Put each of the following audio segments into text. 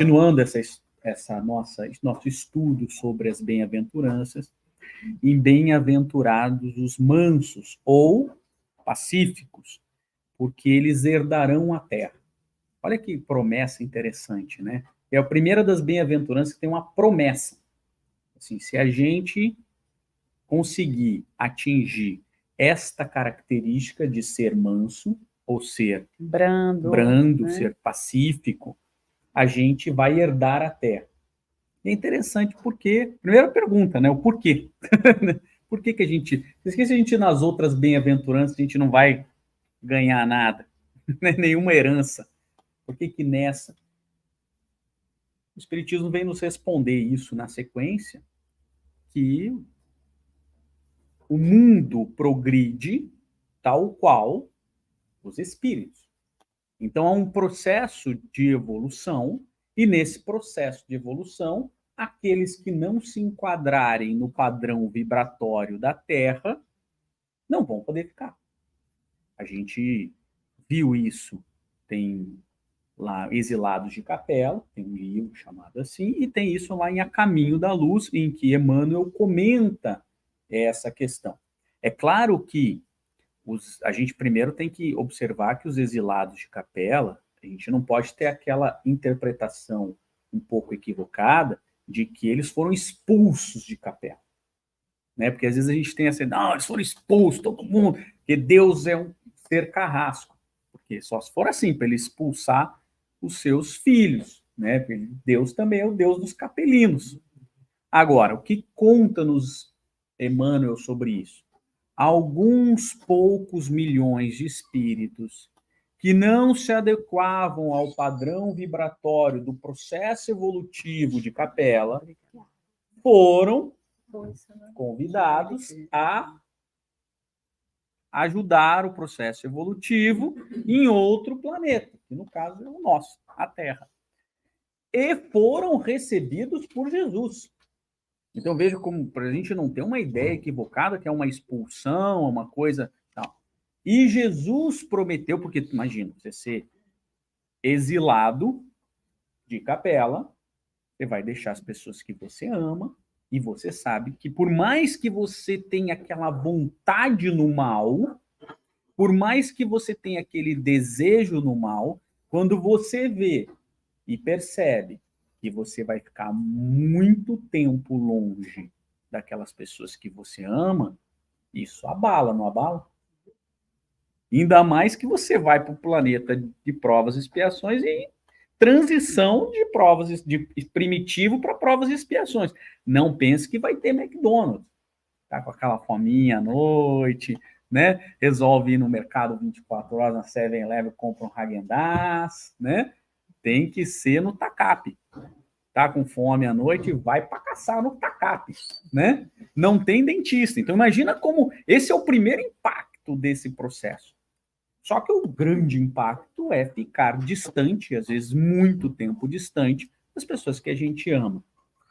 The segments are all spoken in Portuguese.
continuando nosso estudo sobre as bem-aventuranças, em bem-aventurados os mansos ou pacíficos, porque eles herdarão a terra. Olha que promessa interessante, né? É a primeira das bem-aventuranças que tem uma promessa. Assim, se a gente conseguir atingir esta característica de ser manso, ou ser brando, né? Ser pacífico, a gente vai herdar a terra. É interessante porque, primeira pergunta, né? O porquê? Por que a gente... Se a gente nas outras bem-aventuranças a gente não vai ganhar nada, nenhuma herança? Por que nessa? O Espiritismo vem nos responder isso na sequência, que o mundo progride tal qual os espíritos. Então, há um processo de evolução, e nesse processo de evolução, aqueles que não se enquadrarem no padrão vibratório da Terra não vão poder ficar. A gente viu isso, tem lá Exilados de Capela, tem um livro chamado assim, e tem isso lá em A Caminho da Luz, em que Emmanuel comenta essa questão. É claro que a gente primeiro tem que observar que os exilados de Capela, a gente não pode ter aquela interpretação um pouco equivocada de que eles foram expulsos de Capela. Né? Porque às vezes a gente tem assim, não, eles foram expulsos, todo mundo, porque Deus é um ser carrasco. Porque só se for assim, para ele expulsar os seus filhos. Né? Porque Deus também é o Deus dos capelinos. Agora, o que conta-nos Emmanuel sobre isso? Alguns poucos milhões de espíritos que não se adequavam ao padrão vibratório do processo evolutivo de Capela foram convidados a ajudar o processo evolutivo em outro planeta, que no caso é o nosso, a Terra. E foram recebidos por Jesus. Então veja como, para a gente não ter uma ideia equivocada, que é uma expulsão, uma coisa tal. E Jesus prometeu, porque imagina, você ser exilado de Capela, você vai deixar as pessoas que você ama, e você sabe que por mais que você tenha aquela vontade no mal, por mais que você tenha aquele desejo no mal, quando você vê e percebe que você vai ficar muito tempo longe daquelas pessoas que você ama, isso abala, não abala? Ainda mais que você vai para o planeta de provas e expiações e transição de provas de primitivo para provas e expiações. Não pense que vai ter McDonald's. Tá com aquela fominha à noite, né? Resolve ir no mercado 24 horas na 7-Eleven, compra um Häagen-Dazs, né? Tem que ser no TACAP. Tá com fome à noite, vai para caçar no TACAP, né? Não tem dentista. Então imagina como esse é o primeiro impacto desse processo. Só que o grande impacto é ficar distante, às vezes muito tempo distante, das pessoas que a gente ama.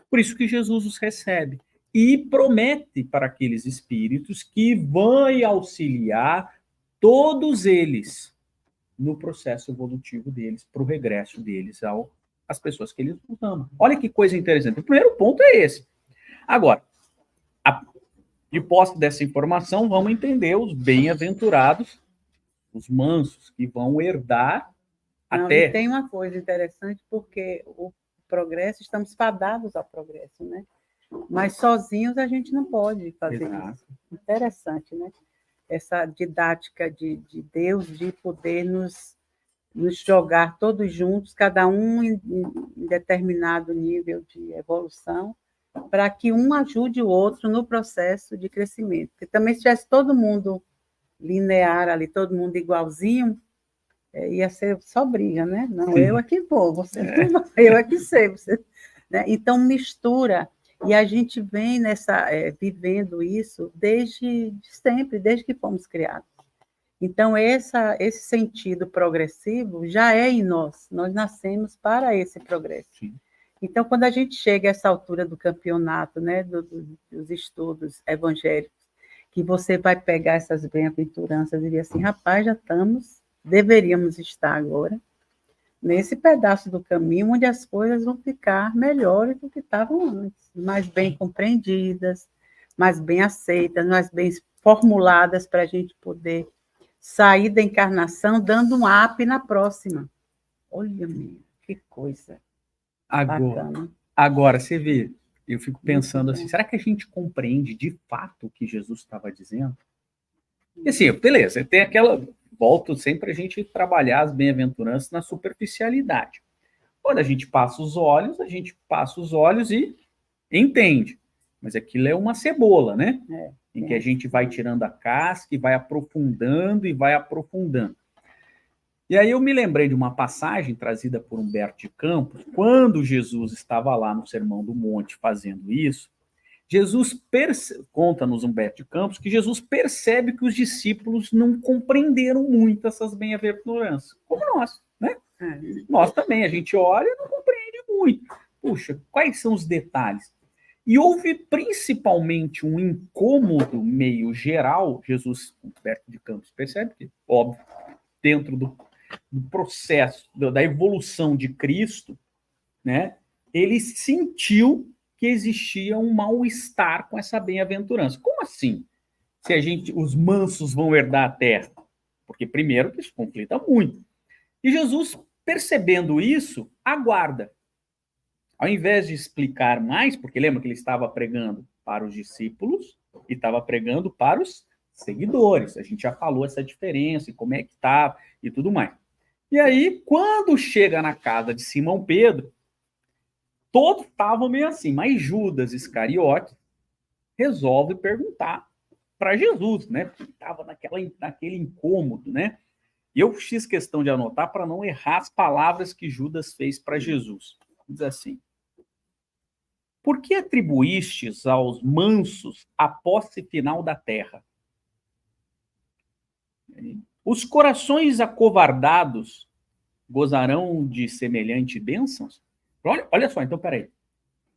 Por isso que Jesus os recebe e promete para aqueles espíritos que vai auxiliar todos eles no processo evolutivo deles, para o regresso deles às pessoas que eles amam. Olha que coisa interessante. O primeiro ponto é esse. Agora, de posse dessa informação, vamos entender os bem-aventurados, os mansos, que vão herdar até... E tem uma coisa interessante, porque o progresso, estamos fadados ao progresso, né? Mas sozinhos a gente não pode fazer isso. Interessante, né? Essa didática de Deus, de poder nos jogar todos juntos, cada um em determinado nível de evolução, para que um ajude o outro no processo de crescimento. Porque também se tivesse todo mundo linear ali, todo mundo igualzinho, ia ser só briga, né? Não, eu é que vou, você não, eu é que sei. Você, né? Então, mistura. E a gente vem vivendo isso desde sempre, desde que fomos criados. Então, esse sentido progressivo já é em nós. Nós nascemos para esse progresso. Sim. Então, quando a gente chega a essa altura do campeonato, né, dos estudos evangélicos, que você vai pegar essas bem-aventuranças e dizer assim, rapaz, deveríamos estar agora nesse pedaço do caminho onde as coisas vão ficar melhores do que estavam antes, mais bem compreendidas, mais bem aceitas, mais bem formuladas para a gente poder sair da encarnação dando um up na próxima. Olha, minha, que coisa bacana. Agora, você vê, eu fico pensando assim, será que a gente compreende de fato o que Jesus estava dizendo? E assim, beleza, tem aquela... Volto sempre a gente trabalhar as bem-aventuranças na superficialidade. Quando a gente passa os olhos e entende. Mas aquilo é uma cebola, né? Em que a gente vai tirando a casca e vai aprofundando e vai aprofundando. E aí eu me lembrei de uma passagem trazida por Humberto de Campos, quando Jesus estava lá no Sermão do Monte fazendo isso. Jesus conta-nos Humberto de Campos que Jesus percebe que os discípulos não compreenderam muito essas bem-aventuranças, como nós, né? Nós também, a gente olha e não compreende muito. Puxa, quais são os detalhes? E houve principalmente um incômodo meio geral, Jesus, Humberto de Campos percebe que, óbvio, dentro do processo, da evolução de Cristo, né? Ele sentiu que existia um mal-estar com essa bem-aventurança. Como assim? Se os mansos vão herdar a terra? Porque, primeiro, que isso conflita muito. E Jesus, percebendo isso, aguarda. Ao invés de explicar mais, porque lembra que ele estava pregando para os discípulos e estava pregando para os seguidores. A gente já falou essa diferença e como é que estava e tudo mais. E aí, quando chega na casa de Simão Pedro, todos estavam meio assim, mas Judas Iscariote resolve perguntar para Jesus, né? Porque estava naquele incômodo, né? E eu fiz questão de anotar para não errar as palavras que Judas fez para Jesus. Diz assim: por que atribuístes aos mansos a posse final da terra? Os corações acovardados gozarão de semelhante bênçãos? Olha só, então, peraí.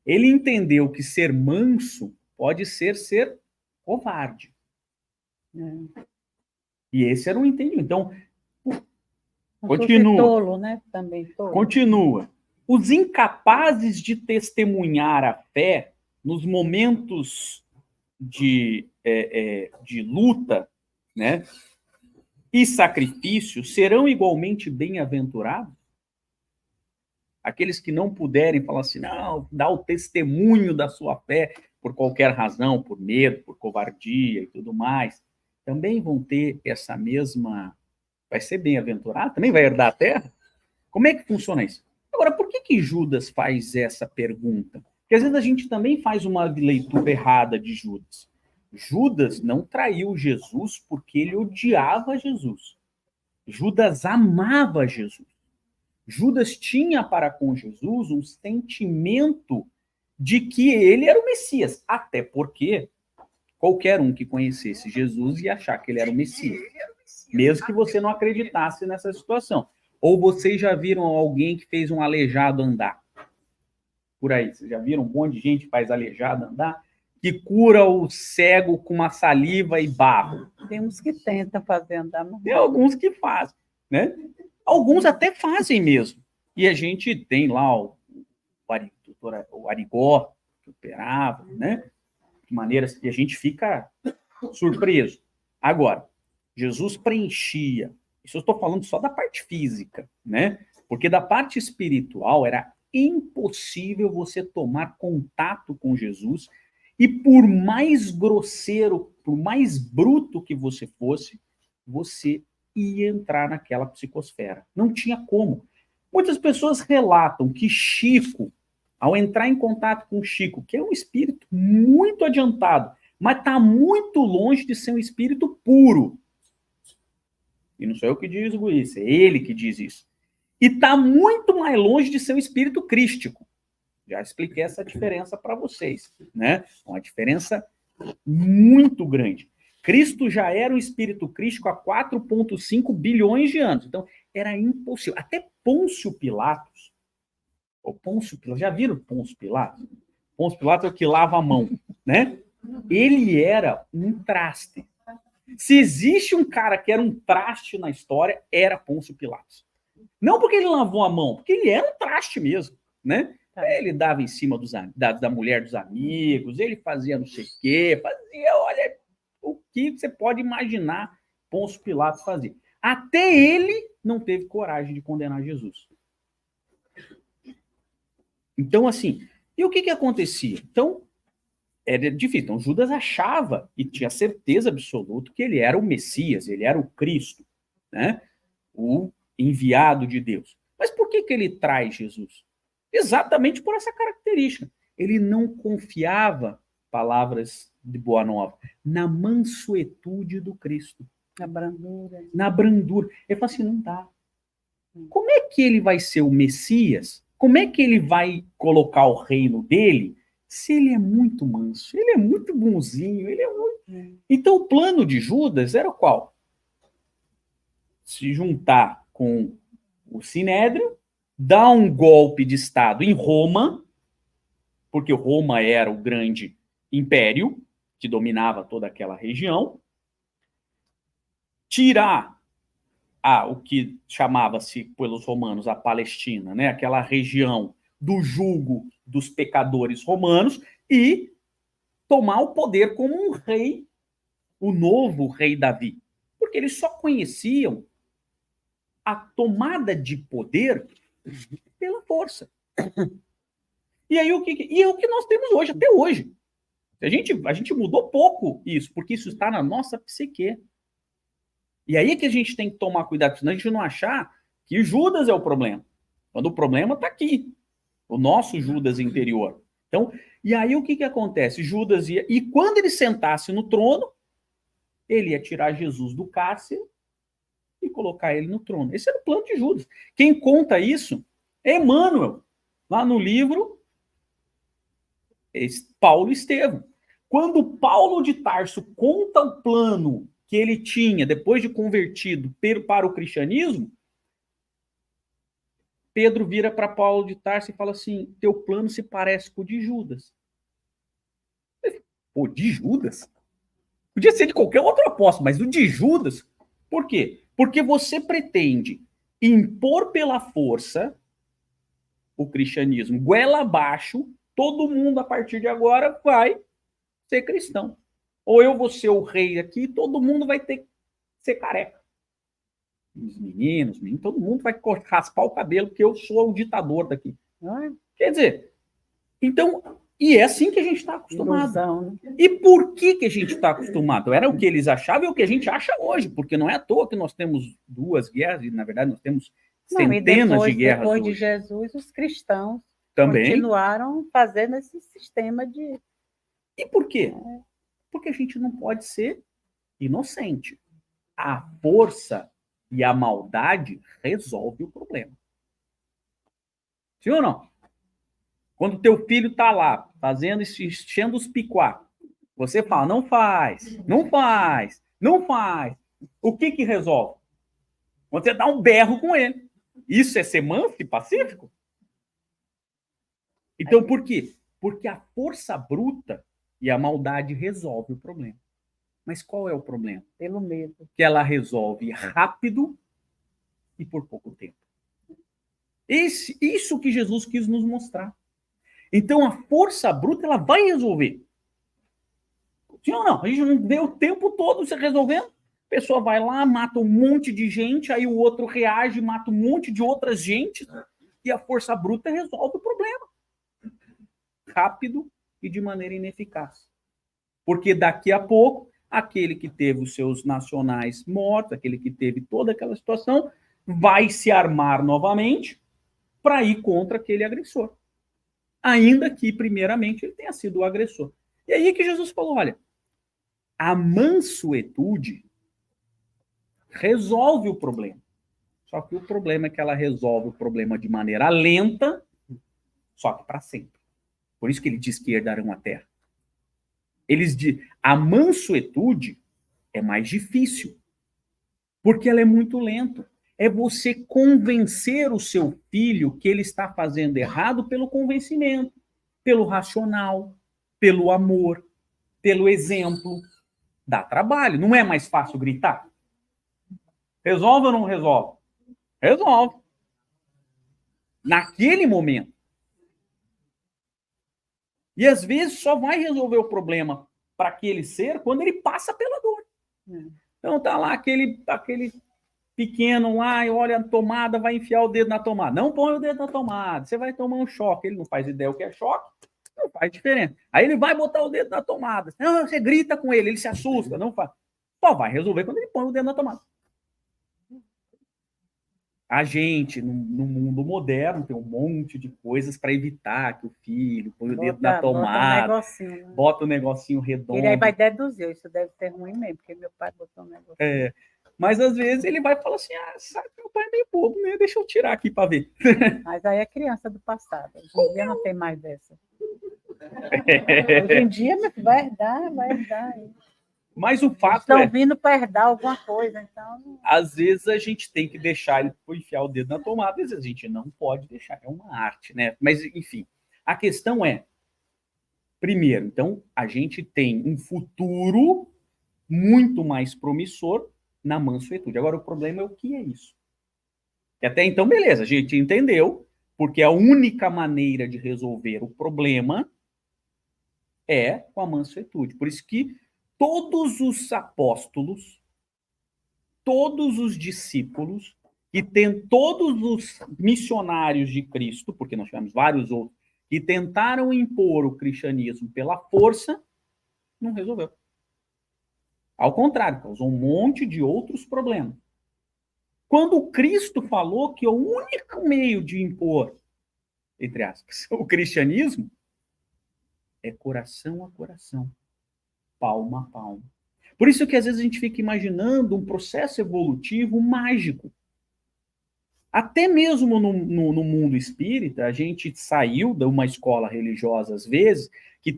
Ele entendeu que ser manso pode ser covarde. E esse era um entendimento. Então, continua. Tolo, né? Também tolo. Continua. Os incapazes de testemunhar a fé nos momentos de luta, né, e sacrifício serão igualmente bem-aventurados? Aqueles que não puderem falar assim, não, dá o testemunho da sua fé por qualquer razão, por medo, por covardia e tudo mais, também vão ter essa mesma... Vai ser bem-aventurado? Também vai herdar a terra? Como é que funciona isso? Agora, por que Judas faz essa pergunta? Porque às vezes a gente também faz uma leitura errada de Judas. Judas não traiu Jesus porque ele odiava Jesus. Judas amava Jesus. Judas tinha para com Jesus um sentimento de que ele era o Messias, até porque qualquer um que conhecesse Jesus ia achar que ele era o Messias, mesmo que você não acreditasse nessa situação. Ou vocês já viram alguém que fez um aleijado andar? Por aí, vocês já viram um monte de gente que faz aleijado andar? Que cura o cego com uma saliva e barro? Tem uns que tentam fazer andar. Tem alguns que fazem, né? Alguns até fazem mesmo. E a gente tem lá o Arigó, que operava, né? De maneiras que a gente fica surpreso. Agora, Jesus preenchia. Isso eu estou falando só da parte física, né? Porque da parte espiritual era impossível você tomar contato com Jesus e por mais grosseiro, por mais bruto que você fosse, você ia entrar naquela psicosfera. Não tinha como. Muitas pessoas relatam que Chico, ao entrar em contato com Chico, que é um espírito muito adiantado, mas está muito longe de ser um espírito puro. E não sou eu que digo isso, é ele que diz isso. E está muito mais longe de ser um espírito crístico. Já expliquei essa diferença para vocês, né? Uma diferença muito grande. Cristo já era um espírito crístico há 4,5 bilhões de anos. Então, era impossível. Até Pôncio Pilatos. Já viram Pôncio Pilatos? Pôncio Pilatos é o que lava a mão, né? Ele era um traste. Se existe um cara que era um traste na história, era Pôncio Pilatos. Não porque ele lavou a mão, porque ele era um traste mesmo, né? Ele dava em cima da mulher dos amigos, ele fazia não sei o quê, fazia, olha, o que você pode imaginar Pôncio Pilatos fazer. Até ele não teve coragem de condenar Jesus. Então, assim, e o que acontecia? Então, era difícil. Então, Judas achava e tinha certeza absoluta que ele era o Messias, ele era o Cristo, né? O enviado de Deus. Mas por que ele traz Jesus? Exatamente por essa característica. Ele não confiava, palavras de Boa Nova, na mansuetude do Cristo. Na brandura. Na brandura. Ele falou assim, não dá. Como é que ele vai ser o Messias? Como é que ele vai colocar o reino dele se ele é muito manso? Ele é muito bonzinho, ele é muito... Então o plano de Judas era qual? Se juntar com o Sinédrio, dar um golpe de Estado em Roma, porque Roma era o grande império que dominava toda aquela região, tirar o que chamava-se pelos romanos a Palestina, né? Aquela região do jugo dos pecadores romanos, e tomar o poder como um rei, o novo rei Davi. Porque eles só conheciam a tomada de poder pela força. E aí é o que nós temos hoje, até hoje. A gente mudou pouco isso, porque isso está na nossa psique. E aí é que a gente tem que tomar cuidado, senão a gente não achar que Judas é o problema. Quando o problema está aqui, o nosso Judas interior. Então, e aí o que acontece? Judas ia, e quando ele sentasse no trono, ele ia tirar Jesus do cárcere e colocar ele no trono. Esse era o plano de Judas. Quem conta isso é Emmanuel, lá no livro Paulo e Estevão. Quando Paulo de Tarso conta o plano que ele tinha depois de convertido para o cristianismo, Pedro vira para Paulo de Tarso e fala assim, teu plano se parece com o de Judas. Pô, de Judas? Podia ser de qualquer outro apóstolo, mas o de Judas? Por quê? Porque você pretende impor pela força o cristianismo goela abaixo, todo mundo a partir de agora vai ser cristão. Ou eu vou ser o rei aqui, todo mundo vai ter que ser careca. Os meninos, todo mundo vai raspar o cabelo, porque eu sou o ditador daqui. Quer dizer, então, e é assim que a gente está acostumado. Ilusão, né? E por que a gente está acostumado? Era o que eles achavam e o que a gente acha hoje, porque não é à toa que nós temos 2 guerras, e na verdade nós temos centenas de guerras depois hoje. De Jesus, os cristãos também continuaram fazendo esse sistema de... E por quê? Porque a gente não pode ser inocente. A força e a maldade resolve o problema. Sim ou não? Quando teu filho está lá, enchendo os picuá, você fala, não faz, não faz, não faz. O que resolve? Você dá um berro com ele. Isso é ser manso e pacífico? Então, por quê? Porque a força bruta e a maldade resolve o problema. Mas qual é o problema? Pelo medo. Que ela resolve rápido e por pouco tempo. Isso que Jesus quis nos mostrar. Então, a força bruta, ela vai resolver. Sim ou não? A gente não vê o tempo todo se resolvendo. A pessoa vai lá, mata um monte de gente, aí o outro reage, mata um monte de outras gente, e a força bruta resolve o problema. Rápido e de maneira ineficaz. Porque daqui a pouco, aquele que teve os seus nacionais mortos, aquele que teve toda aquela situação, vai se armar novamente para ir contra aquele agressor. Ainda que, primeiramente, ele tenha sido o agressor. E aí que Jesus falou, olha, a mansuetude resolve o problema. Só que o problema é que ela resolve o problema de maneira lenta, só que para sempre. Por isso que ele diz que herdarão a terra. A mansuetude é mais difícil, porque ela é muito lenta. É você convencer o seu filho que ele está fazendo errado pelo convencimento, pelo racional, pelo amor, pelo exemplo. Dá trabalho. Não é mais fácil gritar? Resolve ou não resolve? Resolve. naquele momento. E às vezes só vai resolver o problema para aquele ser quando ele passa pela dor. Então tá lá aquele pequeno lá e olha a tomada, vai enfiar o dedo na tomada. Não põe o dedo na tomada, você vai tomar um choque. Ele não faz ideia o que é choque, não faz diferença. Aí ele vai botar o dedo na tomada. Não, você grita com ele se assusta, não faz. Só vai resolver quando ele põe o dedo na tomada. A gente, no mundo moderno, tem um monte de coisas para evitar que o filho põe o dedo na tomada, bota um negocinho redondo. Ele aí vai deduzir, isso deve ser ruim mesmo, porque meu pai botou um negocinho. Mas às vezes ele vai falar assim, sabe, meu pai é meio bobo, né? Deixa eu tirar aqui para ver. Mas aí é criança do passado, hoje em dia não tem mais dessa. Hoje em dia vai herdar. Mas o fato estão vindo para herdar alguma coisa, então... Às vezes a gente tem que deixar ele enfiar o dedo na tomada, às vezes a gente não pode deixar, é uma arte, né? Mas, enfim, a questão é, primeiro, então, a gente tem um futuro muito mais promissor na mansuetude. Agora, o problema é o que é isso. E até então, beleza, a gente entendeu, porque a única maneira de resolver o problema é com a mansuetude. Por isso que todos os apóstolos, todos os discípulos e todos os missionários de Cristo, porque nós tivemos vários outros, que tentaram impor o cristianismo pela força, não resolveu. Ao contrário, causou um monte de outros problemas. Quando Cristo falou que o único meio de impor, entre aspas, o cristianismo é coração a coração, palma a palma. Por isso que às vezes a gente fica imaginando um processo evolutivo mágico. Até mesmo no mundo espírita, a gente saiu de uma escola religiosa, às vezes, que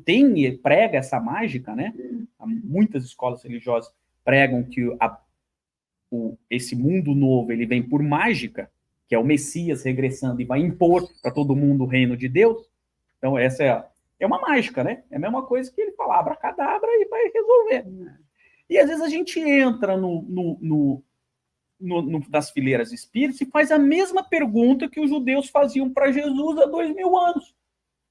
prega essa mágica, né? Muitas escolas religiosas pregam que esse mundo novo ele vem por mágica, que é o Messias regressando e vai impor para todo mundo o reino de Deus. Então, essa é uma mágica, né? É a mesma coisa que ele fala, abracadabra e vai resolver. E às vezes a gente entra das fileiras espíritas e faz a mesma pergunta que os judeus faziam para Jesus há 2000 anos.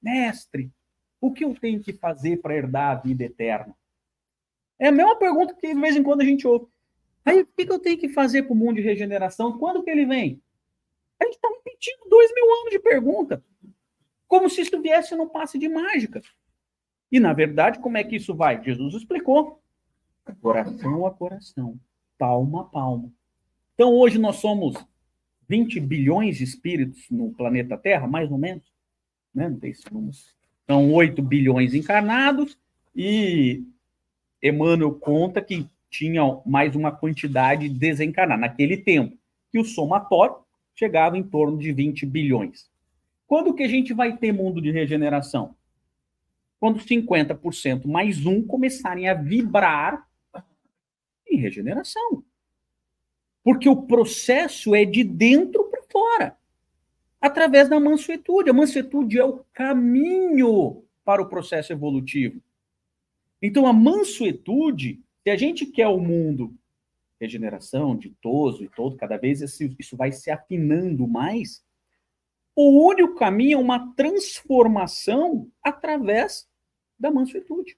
Mestre, o que eu tenho que fazer para herdar a vida eterna? É a mesma pergunta que de vez em quando a gente ouve. Aí, o que eu tenho que fazer para o mundo de regeneração? Quando que ele vem? A gente está repetindo 2000 anos de pergunta, como se isso viesse num passe de mágica. E, na verdade, como é que isso vai? Jesus explicou. Coração a coração, palma a palma. Então, hoje nós somos 20 bilhões de espíritos no planeta Terra, mais ou menos. Né? Não tem esse número. São 8 bilhões encarnados e Emmanuel conta que tinha mais uma quantidade desencarnada naquele tempo, que o somatório chegava em torno de 20 bilhões. Quando que a gente vai ter mundo de regeneração? Quando 50% mais um começarem a vibrar em regeneração. Porque o processo é de dentro para fora, através da mansuetude. A mansuetude é o caminho para o processo evolutivo. Então, a mansuetude, se a gente quer o mundo regeneração, ditoso e todo, cada vez isso vai se afinando mais, o único caminho é uma transformação através da mansuetude.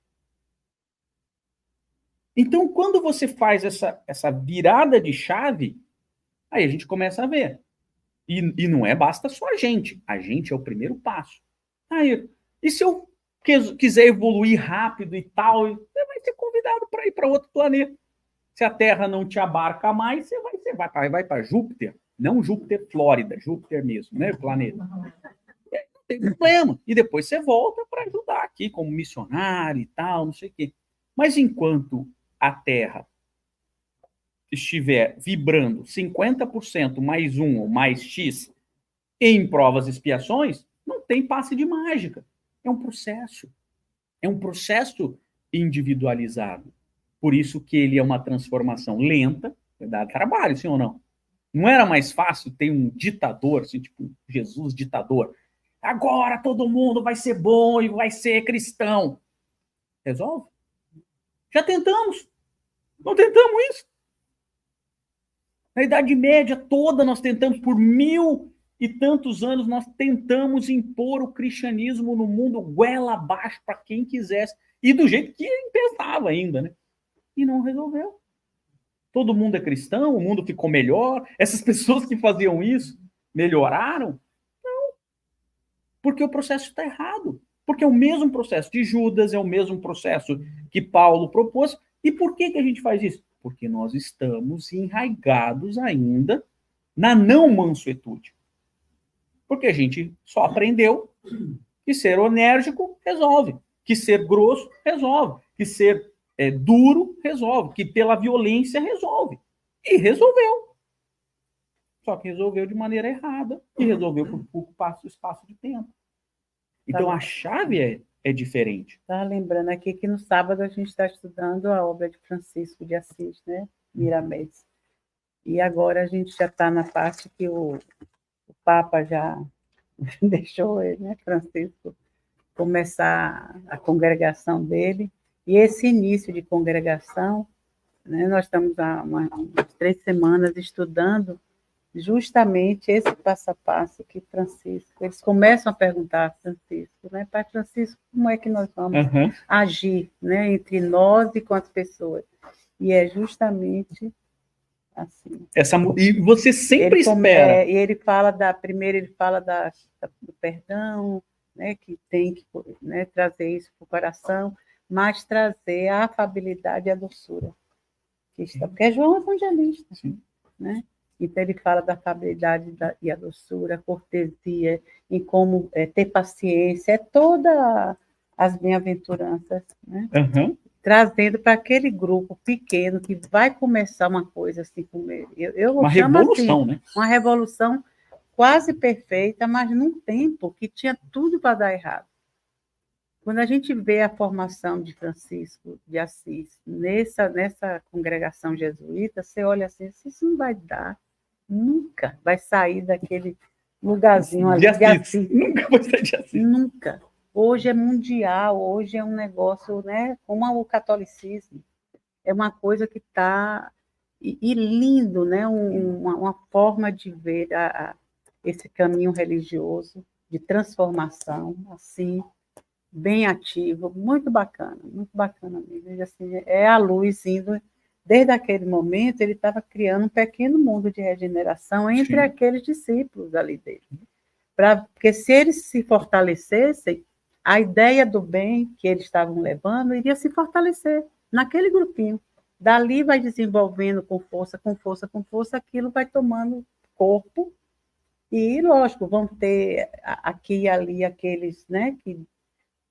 Então, quando você faz essa virada de chave, aí a gente começa a ver. E não basta só a gente é o primeiro passo. Aí, e se eu quiser evoluir rápido e tal, você vai ser convidado para ir para outro planeta. Se a Terra não te abarca mais, você vai para Júpiter, não Júpiter Flórida, Júpiter mesmo, né, o planeta. Não tem problema. E depois você volta para ajudar aqui como missionário e tal, não sei o quê. Mas enquanto a Terra estiver vibrando 50% mais um ou mais X em provas e expiações, não tem passe de mágica. É um processo. É um processo individualizado. Por isso que ele é uma transformação lenta, dá trabalho, sim ou não? Não era mais fácil ter um ditador, assim, tipo Jesus ditador. Agora todo mundo vai ser bom e vai ser cristão. Resolve? Já tentamos. Não tentamos isso. Na Idade Média toda nós tentamos por 1000 e tantos anos nós tentamos impor o cristianismo no mundo goela abaixo para quem quisesse, e do jeito que pensava ainda, né? E não resolveu. Todo mundo é cristão, o mundo ficou melhor, essas pessoas que faziam isso melhoraram? Não, porque o processo está errado. Porque é o mesmo processo de Judas, é o mesmo processo que Paulo propôs. E por que a gente faz isso? Porque nós estamos enraigados ainda na não mansuetude. Porque a gente só aprendeu que ser enérgico resolve, que ser grosso resolve, que ser duro resolve, que pela violência resolve. E resolveu. Só que resolveu de maneira errada e resolveu por pouco espaço de tempo. Então a chave é diferente. Estava lembrando aqui que no sábado a gente está estudando a obra de Francisco de Assis, né? Miramês. E agora a gente já está na parte que o Papa já deixou ele, né, Francisco, começar a congregação dele. E esse início de congregação, né, nós estamos há umas 3 semanas estudando justamente esse passo a passo que Francisco, eles começam a perguntar a Francisco, né, Pai Francisco, como é que nós vamos agir, né, entre nós e com as pessoas? E é justamente assim. E você sempre espera. E ele fala primeiro ele fala do perdão, né, que tem que, né, trazer isso para o coração, mas trazer a afabilidade e a doçura. Porque é João Evangelista, né? Então, ele fala da afabilidade e a doçura, a cortesia, em como ter paciência, todas as bem-aventuranças, né? Trazendo para aquele grupo pequeno que vai começar uma coisa assim como uma revolução, assim, né? Uma revolução quase perfeita, mas num tempo que tinha tudo para dar errado. Quando a gente vê a formação de Francisco de Assis nessa congregação jesuíta, você olha assim, isso não vai dar, nunca vai sair daquele lugarzinho ali de Assis. Nunca vai sair de Assis. Nunca. Hoje é mundial, hoje é um negócio, né, como o catolicismo. É uma coisa que está... E lindo, né, uma forma de ver esse caminho religioso de transformação, assim, bem ativo, muito bacana mesmo. Assim, é a luz indo... Desde aquele momento, ele estava criando um pequeno mundo de regeneração entre aqueles discípulos ali dele. Porque se eles se fortalecessem, a ideia do bem que eles estavam levando iria se fortalecer naquele grupinho. Dali vai desenvolvendo com força, aquilo vai tomando corpo. E, lógico, vão ter aqui e ali aqueles, né, que,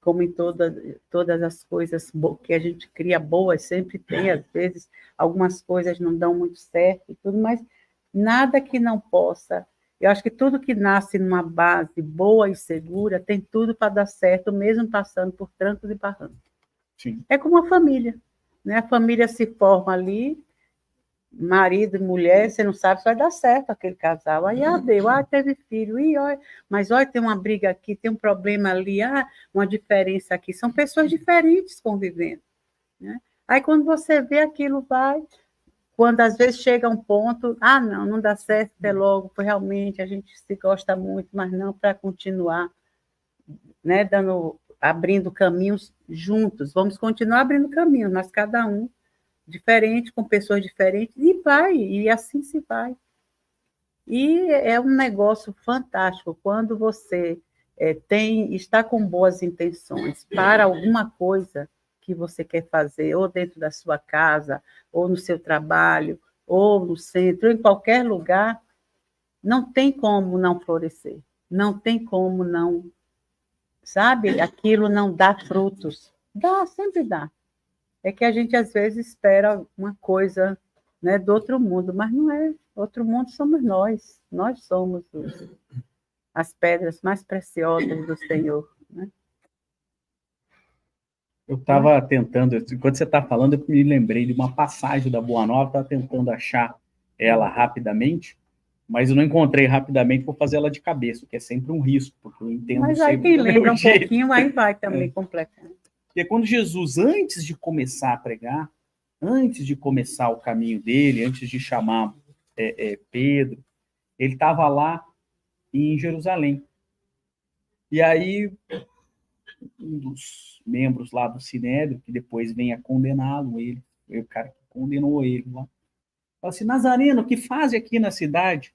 como em todas as coisas que a gente cria boas, sempre tem, às vezes, algumas coisas não dão muito certo e tudo, mas nada que não possa. Eu acho que tudo que nasce numa base boa e segura tem tudo para dar certo, mesmo passando por trancos e barrancos. É como a família, né? A família se forma ali, marido e mulher, você não sabe se vai dar certo aquele casal. Aí deu, teve filho, mas olha, tem uma briga aqui, tem um problema ali, uma diferença aqui. São pessoas diferentes convivendo, né? Aí quando você vê aquilo vai... Quando às vezes chega um ponto, não dá certo até logo, realmente a gente se gosta muito, mas não para continuar, né, abrindo caminhos juntos. Vamos continuar abrindo caminhos, mas cada um diferente, com pessoas diferentes, e assim se vai. E é um negócio fantástico quando você está com boas intenções para alguma coisa que você quer fazer, ou dentro da sua casa, ou no seu trabalho, ou no centro, ou em qualquer lugar, não tem como não florescer, não tem como não, sabe, aquilo não dá frutos. Sempre dá. É que a gente, às vezes, espera uma coisa, né, do outro mundo, mas não é. Outro mundo somos nós. Nós somos as pedras mais preciosas do Senhor, né? Eu estava tentando, enquanto você está falando, eu me lembrei de uma passagem da Boa Nova, estava tentando achar ela rapidamente, mas eu não encontrei rapidamente, vou fazer ela de cabeça, que é sempre um risco, porque eu entendo mas aí sempre quem lembra um pouquinho, aí vai também completando. E é quando Jesus, antes de começar a pregar, antes de começar o caminho dele, antes de chamar Pedro, ele estava lá e em Jerusalém. E aí, um dos membros lá do Sinédrio, que depois vem a condená-lo, ele, foi o cara que condenou ele lá, fala assim: Nazareno, o que faz aqui na cidade?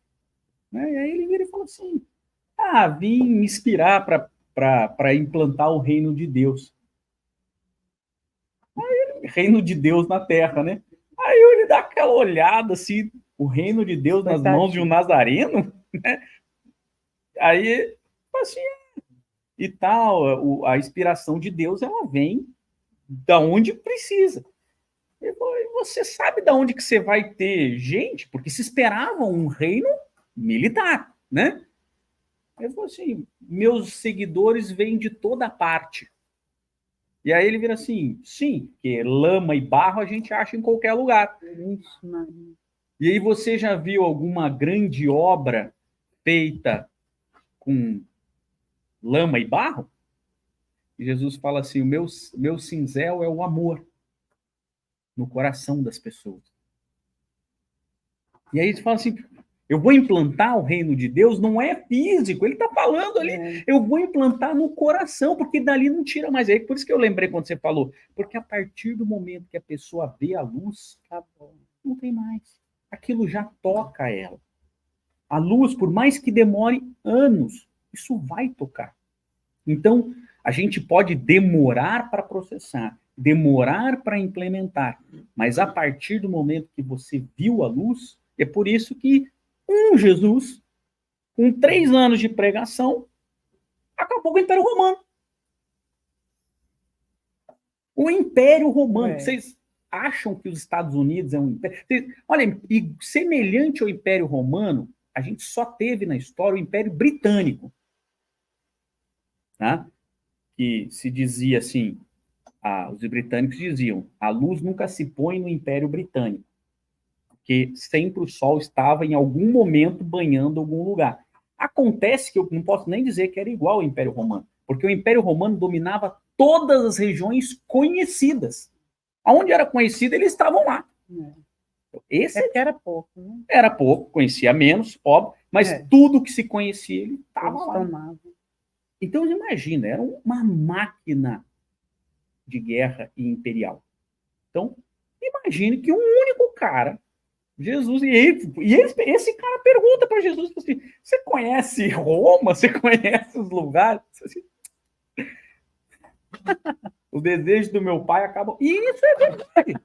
Né? E aí ele vira e fala assim: vim me inspirar para implantar o reino de Deus. Reino de Deus na terra, né? Aí ele dá aquela olhada assim, o reino de Deus nas mãos de um nazareno, né? Aí, assim, e tal, a inspiração de Deus, ela vem da onde precisa. E você sabe da onde que você vai ter gente? Porque se esperava um reino militar, né? Ele falou assim: meus seguidores vêm de toda parte. E aí ele vira assim: sim, porque lama e barro a gente acha em qualquer lugar. E aí você já viu alguma grande obra feita com lama e barro? E Jesus fala assim: o meu cinzel é o amor no coração das pessoas. E aí ele fala assim: eu vou implantar o reino de Deus, não é físico, ele está falando ali, eu vou implantar no coração, porque dali não tira mais. Aí, por isso que eu lembrei quando você falou, porque a partir do momento que a pessoa vê a luz, acabou, não tem mais. Aquilo já toca ela. A luz, por mais que demore anos, isso vai tocar. Então, a gente pode demorar para processar, demorar para implementar, mas a partir do momento que você viu a luz, é por isso que Jesus, com 3 anos de pregação, acabou com o Império Romano. O Império Romano. Vocês acham que os Estados Unidos é um império? Olha, e semelhante ao Império Romano, a gente só teve na história o Império Britânico. Tá? Que se dizia assim, os britânicos diziam: a luz nunca se põe no Império Britânico, porque sempre o sol estava em algum momento banhando algum lugar. Acontece que eu não posso nem dizer que era igual ao Império Romano, porque o Império Romano dominava todas as regiões conhecidas. Aonde era conhecido, eles estavam lá. Esse era pouco, né? Era pouco, conhecia menos, óbvio, mas tudo que se conhecia, ele estava lá. Tomavam. Então, imagina, era uma máquina de guerra e imperial. Então, imagine que um único cara, Jesus, esse cara pergunta para Jesus assim: você conhece Roma? Você conhece os lugares? Assim, o desejo do meu pai acaba. E isso é verdade.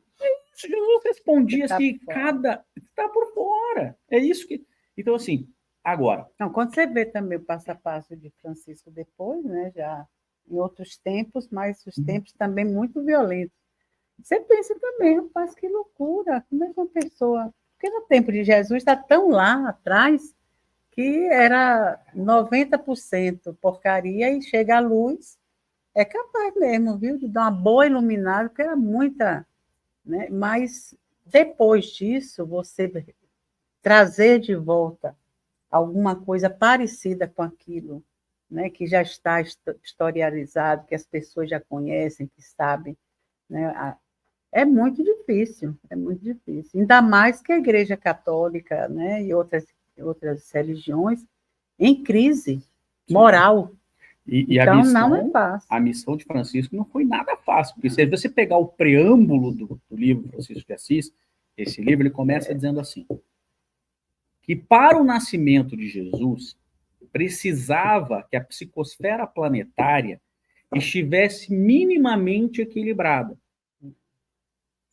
Isso, Jesus respondia assim: está por fora. É isso que. Então, assim, agora. Não, quando você vê também o passo a passo de Francisco depois, né, já em outros tempos, mas os tempos também muito violentos. Você pensa também, rapaz, que loucura, como é que uma pessoa... Porque no tempo de Jesus está tão lá atrás que era 90% porcaria e chega a luz, é capaz mesmo, viu, de dar uma boa iluminada, porque era muita... Né? Mas depois disso, você trazer de volta alguma coisa parecida com aquilo, né, que já está historializado, que as pessoas já conhecem, que sabem, né, é muito difícil, é muito difícil. Ainda mais que a Igreja Católica, né, e outras religiões em crise moral. E então, a missão, não é fácil. A missão de Francisco não foi nada fácil, porque se você pegar o preâmbulo do livro Francisco de Assis, esse livro ele começa dizendo assim: que para o nascimento de Jesus, precisava que a psicosfera planetária estivesse minimamente equilibrada.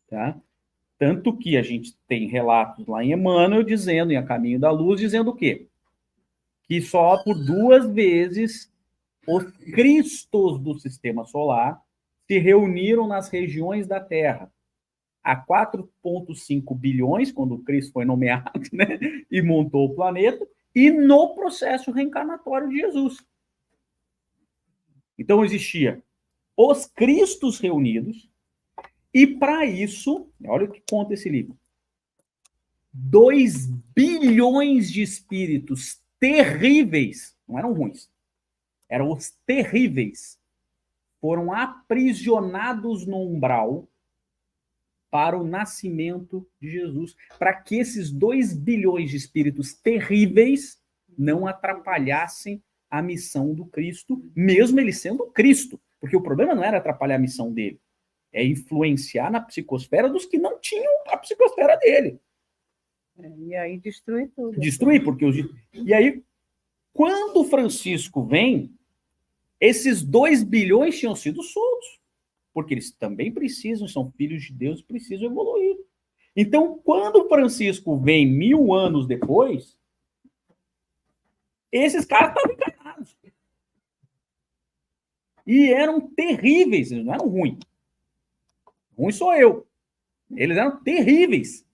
Tá? Tanto que a gente tem relatos lá em Emmanuel dizendo, em A Caminho da Luz, dizendo o quê? Que só por 2 vezes os cristos do sistema solar se reuniram nas regiões da Terra. Há 4,5 bilhões, quando o Cristo foi nomeado, né, e montou o planeta, e no processo reencarnatório de Jesus. Então existia os Cristos reunidos, e para isso, olha o que conta esse livro, 2 bilhões de espíritos terríveis, não eram ruins, eram os terríveis, foram aprisionados no umbral para o nascimento de Jesus, para que esses 2 bilhões de espíritos terríveis não atrapalhassem a missão do Cristo, mesmo ele sendo Cristo. Porque o problema não era atrapalhar a missão dele, é influenciar na psicosfera dos que não tinham a psicosfera dele. E aí destruir tudo. Destruir, porque E aí, quando Francisco vem, esses 2 bilhões tinham sido soltos, porque eles também precisam, são filhos de Deus, precisam evoluir. Então, quando Francisco vem 1000 anos depois, esses caras estavam encarnados. E eram terríveis, eles não eram ruins. Ruim sou eu. Eles eram terríveis.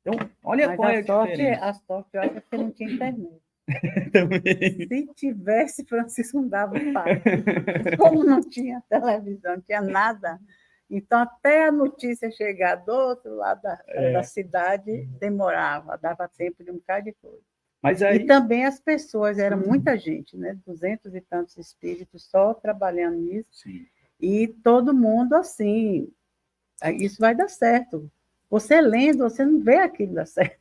Então, olha qual é a diferença. A sorte, eu acho que não tinha internet. Também. Se tivesse, Francisco não dava um papo. Como não tinha televisão, não tinha nada. Então, até a notícia chegar do outro lado da cidade, demorava, dava tempo de um bocado de coisa. Mas aí... E também as pessoas, era muita gente, né? 200 e tantos espíritos só trabalhando nisso. Sim. E todo mundo assim, isso vai dar certo. Você lendo, você não vê aquilo dar certo.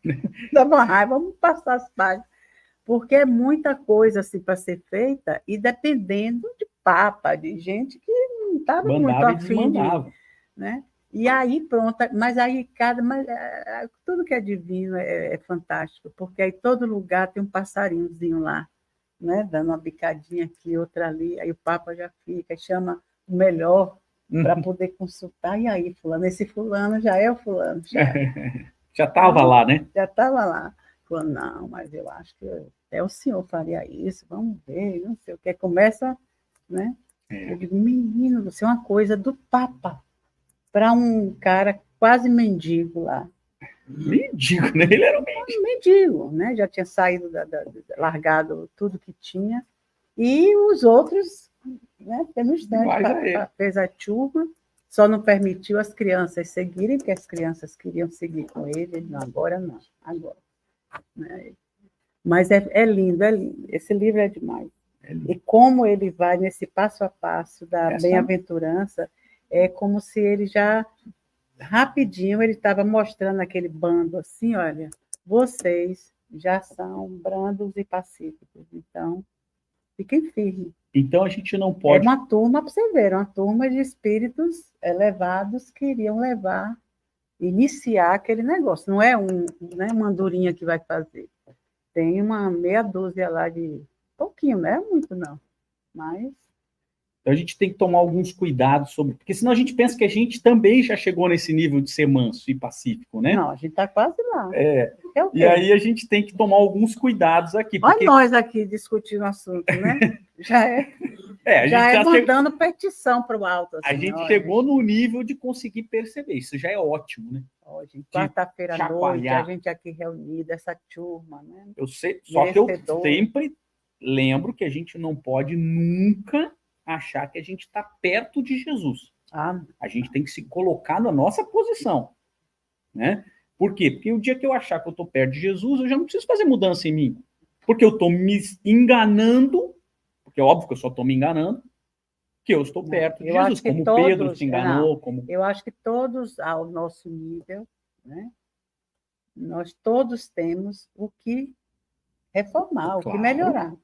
Dá uma raiva, vamos passar as páginas. Porque é muita coisa assim, para ser feita, e dependendo de papa, de gente que não estava muito afim de, né? E aí, pronto, mas aí tudo que é divino é fantástico, porque aí todo lugar tem um passarinhozinho lá, né? Dando uma bicadinha aqui, outra ali, aí o papa já fica, chama o melhor para poder consultar, e aí, fulano, esse fulano já é o fulano. Já estava lá, né? Já estava lá. Falou, não, mas eu acho que até o senhor faria isso, vamos ver, não sei o que. Começa, né? Eu digo, menino, você é uma coisa do Papa para um cara quase mendigo lá. Mendigo, né? Ele era um mendigo. Mendigo, né? Já tinha saído, largado tudo que tinha. E os outros, né? Tendo instante, fez a turma, só não permitiu as crianças seguirem, porque as crianças queriam seguir com ele. Não, agora não, agora. Né? Mas é lindo, é lindo. Esse livro é demais. E como ele vai nesse passo a passo da bem-aventurança, é como se ele já, rapidinho, ele estava mostrando aquele bando assim, olha, vocês já são brandos e pacíficos, então fiquem firmes. Então a gente não pode... É uma turma, para você ver, uma turma de espíritos elevados que iriam iniciar aquele negócio. Não é uma andorinha que vai fazer. Tem uma meia dúzia lá de... Pouquinho, não é muito, não. Mas... Então a gente tem que tomar alguns cuidados sobre... Porque senão a gente pensa que a gente também já chegou nesse nível de ser manso e pacífico, né? Não, a gente está quase lá. E aí a gente tem que tomar alguns cuidados aqui. Porque... Olha nós aqui discutindo o assunto, né? Já mandando petição para o alto. Assim, a gente chegou no nível de conseguir perceber. Isso já é ótimo, né? Quarta-feira à noite, a gente aqui reunida, essa turma, né? Eu sei, só que eu sempre lembro que a gente não pode nunca achar que a gente está perto de Jesus. A gente tem que se colocar na nossa posição, né? Por quê? Porque o dia que eu achar que eu estou perto de Jesus, eu já não preciso fazer mudança em mim. Porque eu estou me enganando, porque é óbvio que eu só estou me enganando, que eu estou perto de Jesus, como Pedro se enganou. Eu acho que todos ao nosso nível, né? Nós todos temos o que reformar, o que melhorar.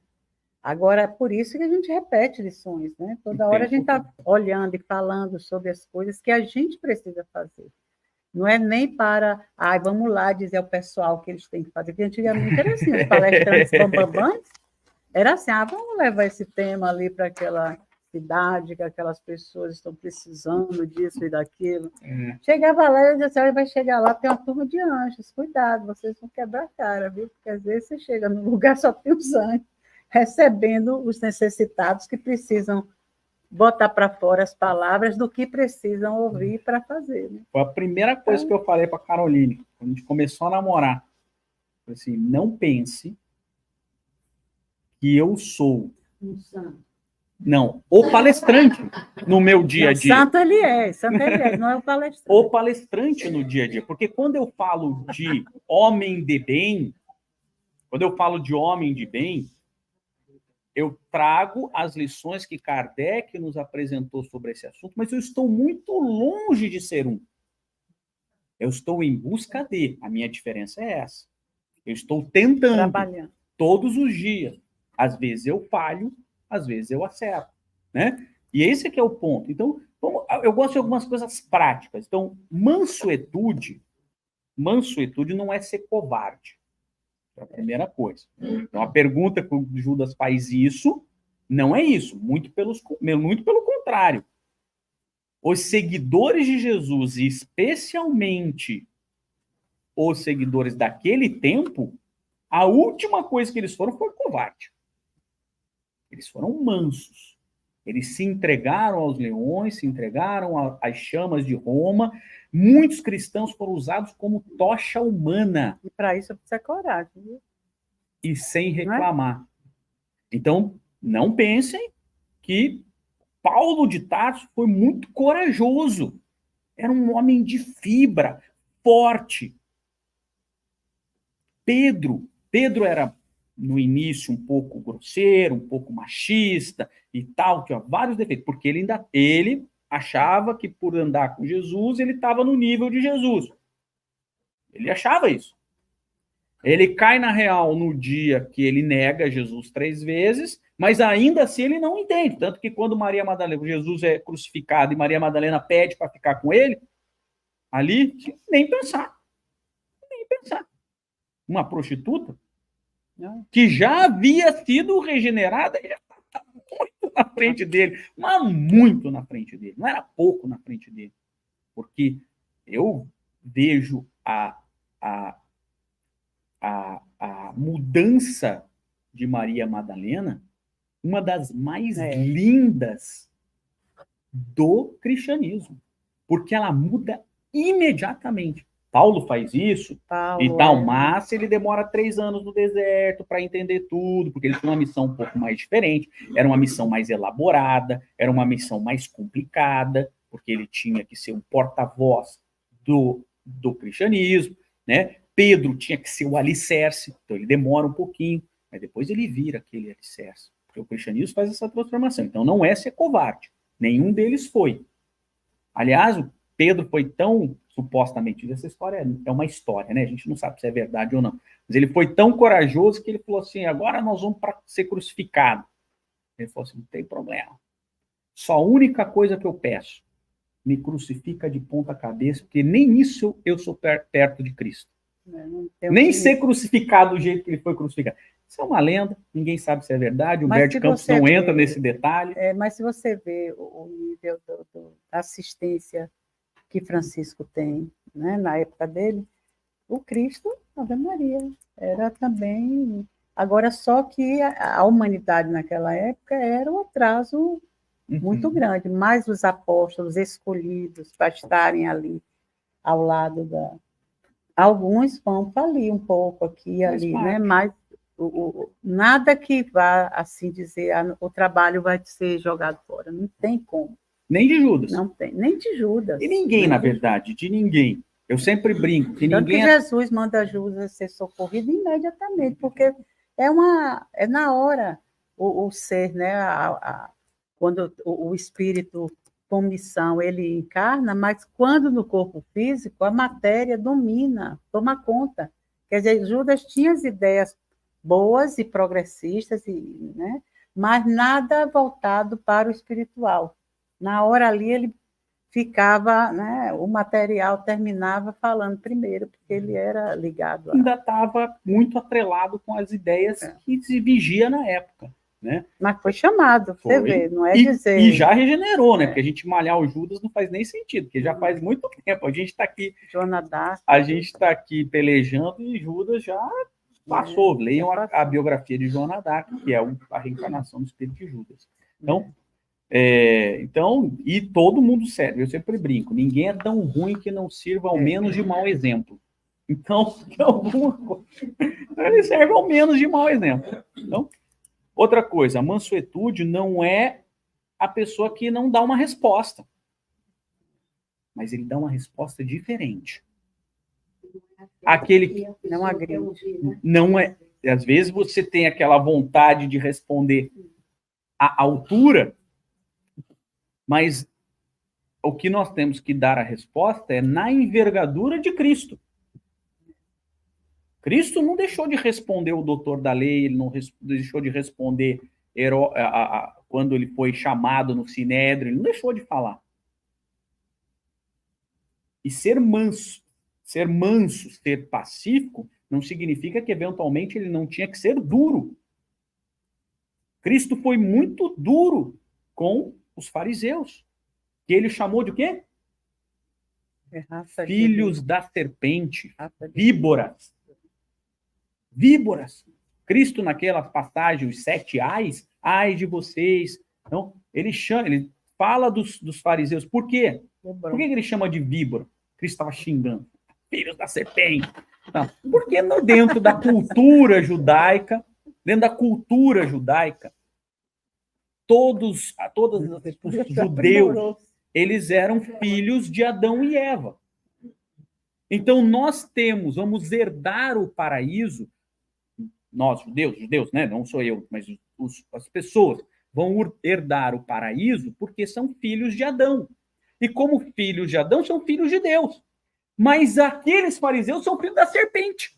Agora, é por isso que a gente repete lições, né? Toda hora a gente está olhando e falando sobre as coisas que a gente precisa fazer. Não é nem para, vamos lá dizer ao pessoal que eles têm que fazer, porque antigamente era assim, os palestrantes bambambãs, era assim, vamos levar esse tema ali para aquela cidade, que aquelas pessoas estão precisando disso e daquilo. Chegava lá e dizia assim, vai chegar lá, tem uma turma de anjos, cuidado, vocês vão quebrar a cara, viu? Porque às vezes você chega num lugar só tem os anjos, recebendo os necessitados que precisam botar para fora as palavras do que precisam ouvir para fazer. Né? Foi a primeira coisa que eu falei para a Caroline, quando a gente começou a namorar. Assim, não pense que eu sou... Não, o palestrante no meu dia a dia. Santo ele é, não é o palestrante. O palestrante no dia a dia, porque quando eu falo de homem de bem, eu trago as lições que Kardec nos apresentou sobre esse assunto, mas eu estou muito longe de ser um. Eu estou em busca de. A minha diferença é essa. Eu estou tentando. todos os dias. Às vezes eu falho, às vezes eu acerto, né? E esse que é o ponto. Então, eu gosto de algumas coisas práticas. Então, mansuetude não é ser covarde. É a primeira coisa. Então, a pergunta que o Judas faz isso, não é isso. Muito pelo contrário. Os seguidores de Jesus, e especialmente os seguidores daquele tempo, a última coisa que eles foram foi covarde. Eles foram mansos. Eles se entregaram aos leões, se entregaram às chamas de Roma. Muitos cristãos foram usados como tocha humana. E para isso precisa coragem. Viu? E sem reclamar. Então, não pensem que Paulo de Tarso foi muito corajoso. Era um homem de fibra, forte. Pedro era, no início, um pouco grosseiro, um pouco machista e tal, tinha vários defeitos, porque ele achava que por andar com Jesus, ele estava no nível de Jesus. Ele achava isso. Ele cai na real no dia que ele nega Jesus 3 vezes, mas ainda assim ele não entende. Tanto que quando Maria Madalena, Jesus é crucificado e Maria Madalena pede para ficar com ele, ali, nem pensar. Nem pensar. Uma prostituta que já havia sido regenerada, já estava muito na frente dele, mas muito na frente dele, não era pouco na frente dele. Porque eu vejo a mudança de Maria Madalena, uma das mais lindas do cristianismo, porque ela muda imediatamente. Paulo faz isso e tal, mas ele demora 3 anos no deserto para entender tudo, porque ele tinha uma missão um pouco mais diferente, era uma missão mais elaborada, era uma missão mais complicada, porque ele tinha que ser um porta-voz do cristianismo, né? Pedro tinha que ser o alicerce, então ele demora um pouquinho, mas depois ele vira aquele alicerce, porque o cristianismo faz essa transformação. Então não é ser covarde, nenhum deles foi. Aliás, o Pedro foi tão, supostamente, essa história é uma história, né? A gente não sabe se é verdade ou não, mas ele foi tão corajoso que ele falou assim, agora nós vamos para ser crucificado. Ele falou assim, não tem problema. Só a única coisa que eu peço, me crucifica de ponta cabeça, porque nem isso eu sou perto de Cristo. Nem ser crucificado do jeito que ele foi crucificado. Isso é uma lenda, ninguém sabe se é verdade, o Humberto de Campos não entra nesse detalhe. Mas se você vê o nível da assistência que Francisco tem, né, na época dele, o Cristo, Ave Maria, era também... Agora, só que a humanidade naquela época era um atraso muito grande, mas os apóstolos escolhidos para estarem ali ao lado da... Alguns vão falir um pouco aqui e ali, né? Mas nada que vá, assim dizer, o trabalho vai ser jogado fora. Não tem como. Nem de Judas. Não tem, nem de Judas. E ninguém, na verdade, de ninguém. Eu sempre brinco que Tanto ninguém... que Jesus manda Judas ser socorrido imediatamente, porque é na hora o ser, né? Quando o espírito com missão ele encarna, mas quando no corpo físico a matéria domina, toma conta. Quer dizer, Judas tinha as ideias boas e progressistas, né? Mas nada voltado para o espiritual. Na hora ali ele ficava, né? O material terminava falando primeiro, porque ele era ligado a... Ainda estava muito atrelado com as ideias que se vigia na época. Né? Mas foi chamado, você vê, não é dizer... E já regenerou, né? Porque a gente malhar o Judas não faz nem sentido, porque já faz muito tempo. A gente está aqui... Joana d'Arc. A gente está aqui pelejando e Judas já passou. Leiam a biografia de Joana d'Arc, que é a reencarnação do espírito de Judas. Então, e todo mundo serve. Eu sempre brinco. Ninguém é tão ruim que não sirva ao menos de mau exemplo. Então, ele serve ao menos de mau exemplo. Então, outra coisa, a mansuetude não é a pessoa que não dá uma resposta, mas ele dá uma resposta diferente. Aquele que não agride. Não é, às vezes você tem aquela vontade de responder à altura, mas o que nós temos que dar a resposta é na envergadura de Cristo. Cristo não deixou de responder o doutor da lei, ele não deixou de responder quando ele foi chamado no Sinédrio, ele não deixou de falar. E ser manso, ser pacífico, não significa que eventualmente ele não tinha que ser duro. Cristo foi muito duro com os fariseus, que ele chamou de quê? Filhos da serpente, víboras. Víboras. Cristo, naquela passagem, os 7 ais, ai de vocês. Então, ele fala dos fariseus. Por quê? Por que ele chama de víbora? Cristo estava xingando. Filhos da serpente. Não, porque dentro da cultura judaica, todos os judeus, eles eram filhos de Adão e Eva. Então, vamos herdar o paraíso, nós, judeus, né? Não sou eu, mas as pessoas vão herdar o paraíso porque são filhos de Adão. E como filhos de Adão, são filhos de Deus. Mas aqueles fariseus são filhos da serpente.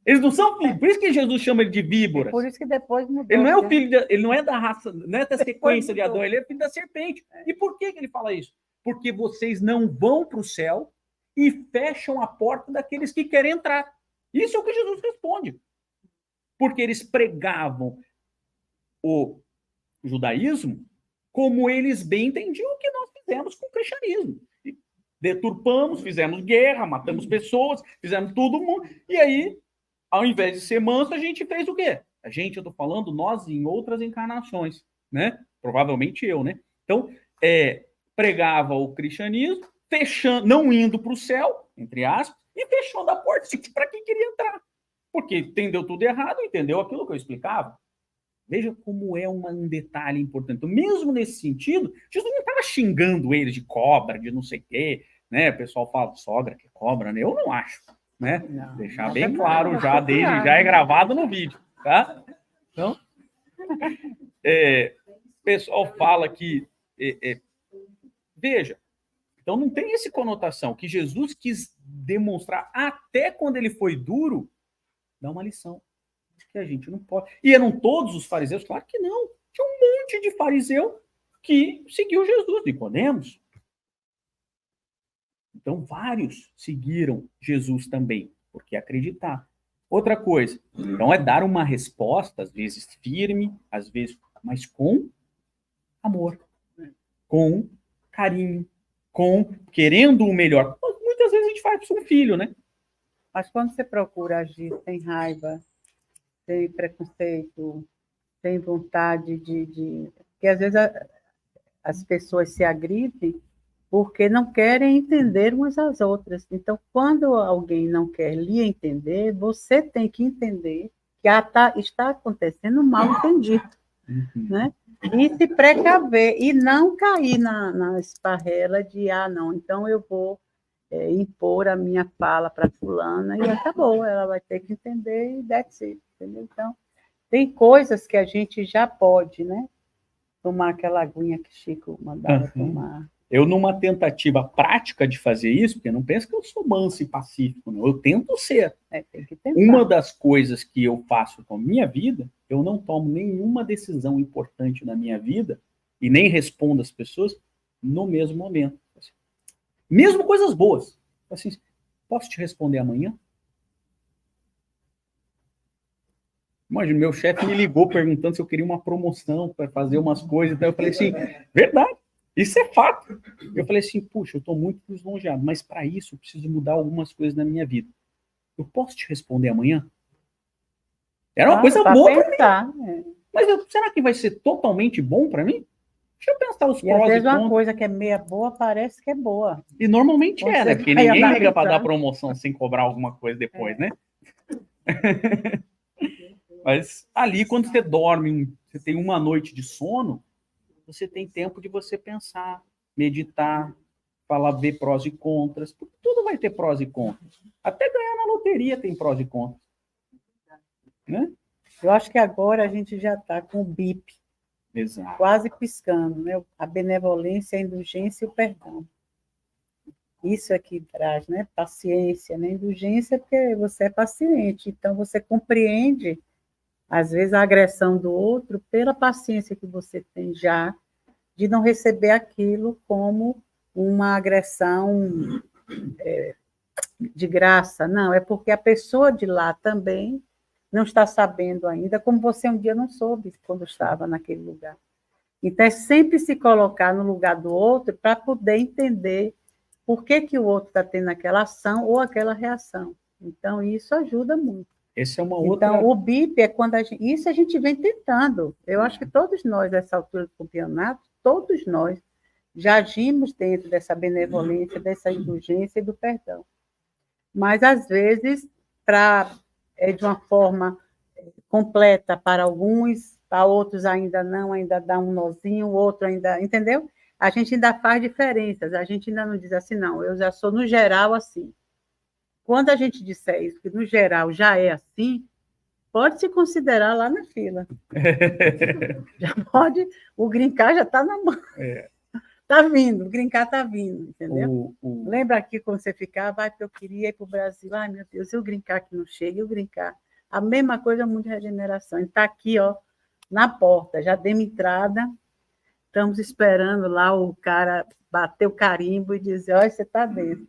Eles não são filhos. Por isso que Jesus chama ele de víboras. Por isso que depois mudou. Ele não é o filho, ele não é da raça, não é da sequência de Adão, ele é filho da serpente. E por que ele fala isso? Porque vocês não vão para o céu e fecham a porta daqueles que querem entrar. Isso é o que Jesus responde. Porque eles pregavam o judaísmo como eles bem entendiam o que nós fizemos com o cristianismo. Deturpamos, fizemos guerra, matamos pessoas, fizemos tudo. E aí, ao invés de ser manso, a gente fez o quê? Eu estou falando nós em outras encarnações, né? Provavelmente eu, né? Então, pregava o cristianismo, fechando, não indo para o céu, entre aspas, e fechando a porta para quem queria entrar. Porque entendeu tudo errado, entendeu aquilo que eu explicava. Veja como é um detalhe importante. Então, mesmo nesse sentido, Jesus não estava xingando eles de cobra, de não sei o quê, né? O pessoal fala sogra que cobra, né? Eu não acho, né? Não, deixar bem claro já, já é gravado no vídeo, tá? Então, o pessoal fala que... veja, então não tem essa conotação que Jesus quis demonstrar, até quando ele foi duro, dá uma lição. Que a gente não pode. E eram todos os fariseus? Claro que não. Tinha um monte de fariseu que seguiu Jesus, Nicodemos. Então, vários seguiram Jesus também, porque acreditar. Outra coisa, então, é dar uma resposta, às vezes firme, às vezes, mas com amor, com carinho, com querendo o melhor. Muitas vezes a gente faz para um filho, né? Mas quando você procura agir sem raiva, sem preconceito, sem vontade de... Porque às vezes as pessoas se agridem porque não querem entender umas às outras. Então, quando alguém não quer lhe entender, você tem que entender que está acontecendo um mal-entendido, né? E se precaver, e não cair na esparrela de, não, então eu vou impor a minha fala para fulana e acabou, ela vai ter que entender e that's it. Entendeu? Então, tem coisas que a gente já pode, né? Tomar aquela aguinha que Chico mandava tomar. Eu, numa tentativa prática de fazer isso, porque não penso que eu sou manso e pacífico, não. Eu tento ser. Tem que tentar. Uma das coisas que eu faço com a minha vida, eu não tomo nenhuma decisão importante na minha vida e nem respondo às pessoas no mesmo momento. Mesmo coisas boas. Assim, posso te responder amanhã? Imagina, meu chefe me ligou perguntando se eu queria uma promoção para fazer umas coisas. Então eu falei assim, verdade, isso é fato. Eu falei assim, puxa, eu estou muito lisonjeado, mas para isso eu preciso mudar algumas coisas na minha vida. Eu posso te responder amanhã? Era uma coisa boa para mim. Mas será que vai ser totalmente bom para mim? Deixa eu pensar os prós e contras. Às vezes uma coisa que é meia boa parece que é boa. E normalmente né? Porque ninguém liga para dar promoção sem cobrar alguma coisa depois, né? Mas ali, quando você dorme, você tem uma noite de sono, você tem tempo de você pensar, meditar, ver prós e contras. Porque tudo vai ter prós e contras. Até ganhar na loteria tem prós e contras. Né? Eu acho que agora a gente já está com o bip. Exato. Quase piscando, né? A benevolência, a indulgência e o perdão. Isso é que traz, né? Paciência, né? Indulgência, porque você é paciente, então você compreende, às vezes, a agressão do outro pela paciência que você tem já de não receber aquilo como uma agressão de graça. Não, é porque a pessoa de lá também não está sabendo ainda, como você um dia não soube quando estava naquele lugar. Então, é sempre se colocar no lugar do outro para poder entender por que, que o outro está tendo aquela ação ou aquela reação. Então, isso ajuda muito. Essa é uma outra... Então, o BIP é quando isso a gente vem tentando. Eu acho que todos nós, nessa altura do campeonato, todos nós já agimos dentro dessa benevolência, dessa indulgência e do perdão. Mas, às vezes, de uma forma completa para alguns, para outros ainda não, ainda dá um nozinho, o outro ainda, entendeu? A gente ainda faz diferenças, a gente ainda não diz assim, não, eu já sou no geral assim. Quando a gente disser isso, que no geral já é assim, pode se considerar lá na fila. Já pode, o grincar já está na mão. Está vindo, o grincar está vindo, entendeu? Lembra aqui quando você ficava, porque eu queria ir para o Brasil, ai meu Deus, e o grincar que não chega, e o grincar. A mesma coisa no mundo de regeneração. Está aqui, ó, na porta, já demos entrada, estamos esperando lá o cara bater o carimbo e dizer, olha, você está dentro.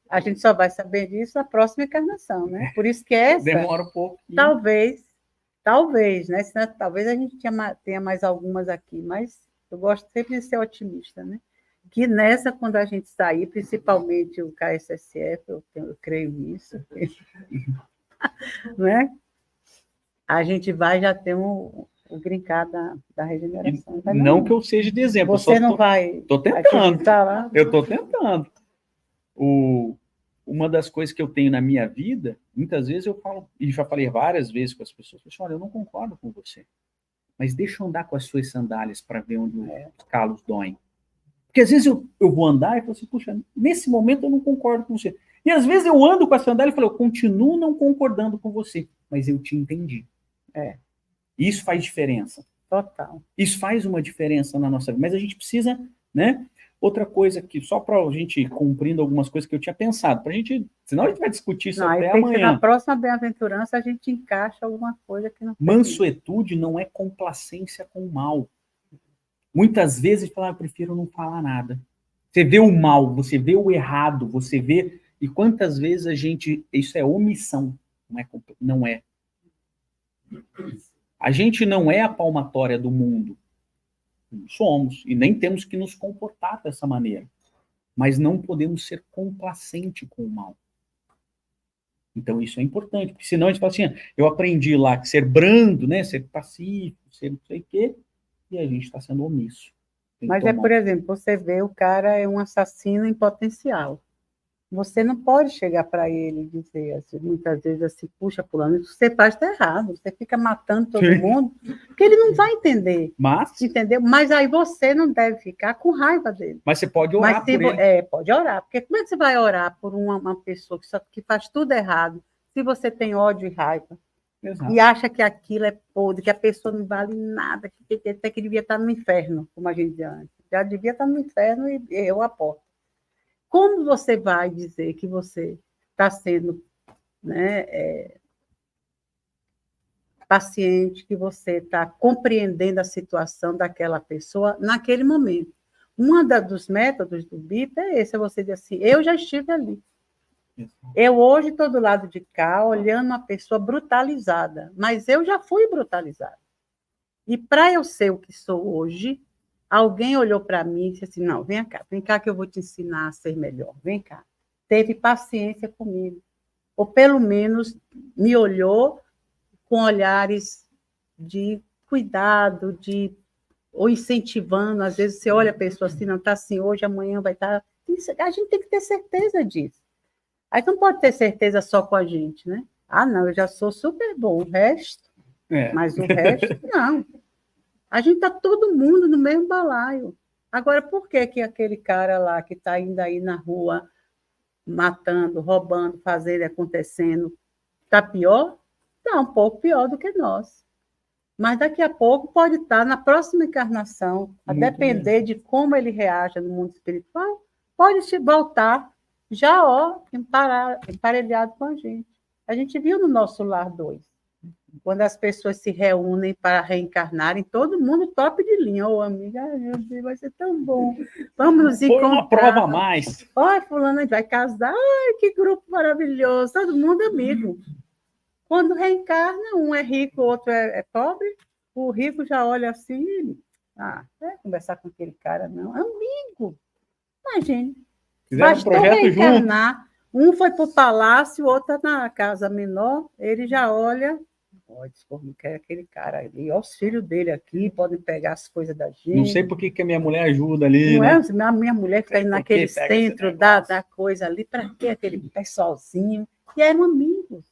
A gente só vai saber disso na próxima encarnação, né? Por isso que essa... Demora um pouco. Talvez, né? Senão, talvez a gente tenha mais algumas aqui, mas eu gosto sempre de ser otimista, né? Que nessa, quando a gente sair, principalmente o KSSF, eu creio nisso, né? A gente vai já ter o brincar da regeneração. Não que eu seja de exemplo. Você não vai... Estou tentando. Eu estou tentando. Uma das coisas que eu tenho na minha vida, muitas vezes eu falo, e já falei várias vezes com as pessoas, olha, eu não concordo com você, mas deixa eu andar com as suas sandálias para ver onde os calos doem. Porque às vezes eu vou andar e falo assim, puxa, nesse momento eu não concordo com você. E às vezes eu ando com a sandália e falo, eu continuo não concordando com você, mas eu te entendi. Isso faz diferença. Total. Isso faz uma diferença na nossa vida, mas a gente precisa, né? Outra coisa que, só para a gente cumprindo algumas coisas que eu tinha pensado, para a gente, senão a gente vai discutir isso até amanhã. Na próxima bem-aventurança a gente encaixa alguma coisa que não... Mansuetude não é complacência com o mal. Muitas vezes fala, eu prefiro não falar nada. Você vê o mal, você vê o errado, você vê... E quantas vezes a gente... Isso é omissão, não é. A gente não é a palmatória do mundo. Somos, e nem temos que nos comportar dessa maneira. Mas não podemos ser complacente com o mal. Então isso é importante, porque senão a gente fala assim, eu aprendi lá que ser brando, né, ser pacífico, ser não sei o quê, e a gente está sendo omisso. Mas por exemplo, você vê o cara é um assassino em potencial. Você não pode chegar para ele e dizer, assim, muitas vezes assim, puxa, fulano, isso que você faz está errado, você fica matando todo mundo, porque ele não vai entender. Entendeu? Mas aí você não deve ficar com raiva dele. Mas você pode orar por ele. Pode orar, porque como é que você vai orar por uma pessoa que faz tudo errado, se você tem ódio e raiva? Exato. E acha que aquilo é podre, que a pessoa não vale nada, que até que devia estar no inferno, como a gente dizia antes. Já devia estar no inferno e eu aposto. Como você vai dizer que você está sendo, né, paciente, que você está compreendendo a situação daquela pessoa naquele momento? Dos métodos do BIP é esse, é você dizer assim, eu já estive ali. Eu hoje estou do lado de cá, olhando uma pessoa brutalizada, mas eu já fui brutalizada. E para eu ser o que sou hoje, alguém olhou para mim e disse assim, não, vem cá que eu vou te ensinar a ser melhor, vem cá. Teve paciência comigo. Ou pelo menos me olhou com olhares de cuidado, ou incentivando. Às vezes você olha a pessoa assim, não está assim hoje, amanhã vai estar... A gente tem que ter certeza disso. Aí não pode ter certeza só com a gente, né? Ah, não, eu já sou super bom, o resto... Mas o resto, não. A gente está todo mundo no mesmo balaio. Agora, por que aquele cara lá que está ainda aí na rua, matando, roubando, fazendo, acontecendo, está pior? Está um pouco pior do que nós. Mas daqui a pouco pode estar na próxima encarnação, a depender de como ele reage no mundo espiritual, pode se voltar já, emparelhado com a gente. A gente viu no nosso lar 2. Quando as pessoas se reúnem para reencarnarem, todo mundo top de linha. Ô, amiga, ai, meu Deus, vai ser tão bom. Vamos nos encontrar. Foi uma prova a mais. Ai, fulano, a gente vai casar. Ai, que grupo maravilhoso. Todo mundo amigo. Quando reencarna, um é rico, o outro é pobre. O rico já olha assim, vai conversar com aquele cara, não. Amigo. Imagine. Fizeram um projeto reencarnar. Junto. Um foi para o palácio, o outro na casa menor. Ele já olha... Não quer aquele cara ali. Olha os filhos dele aqui, podem pegar as coisas da gente. Não sei por que a minha mulher ajuda ali. Não né? é a minha mulher que está indo naquele centro da coisa ali, para que aquele pessoalzinho? E eram amigos.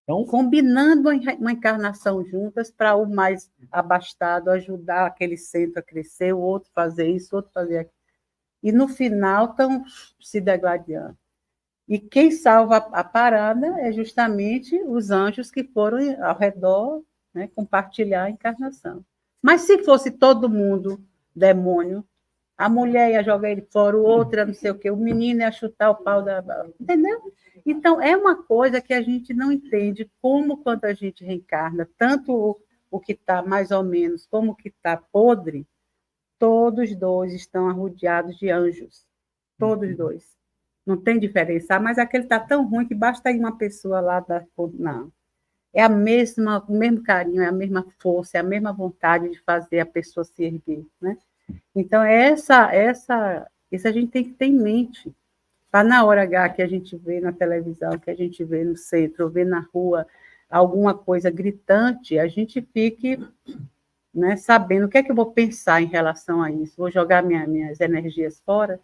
Então, combinando uma encarnação juntas para o mais abastado ajudar aquele centro a crescer, o outro fazer isso, o outro fazer aquilo. E no final estão se degladiando. E quem salva a parada é justamente os anjos que foram ao redor, né, compartilhar a encarnação. Mas se fosse todo mundo demônio, a mulher ia jogar ele fora, o outro ia não sei o quê, o menino ia chutar o pau da... Entendeu? Então, é uma coisa que a gente não entende como, quando a gente reencarna, tanto o que está mais ou menos como o que está podre, todos dois estão arrodeados de anjos. Todos dois. Não tem diferença, mas aquele está tão ruim que basta ir uma pessoa lá da... Não. É o mesmo carinho, é a mesma força, é a mesma vontade de fazer a pessoa se erguer, né? Então, isso a gente tem que ter em mente. Para na hora H que a gente vê na televisão, que a gente vê no centro, ou vê na rua, alguma coisa gritante, a gente fique, né, sabendo o que é que eu vou pensar em relação a isso. Vou jogar minhas energias fora?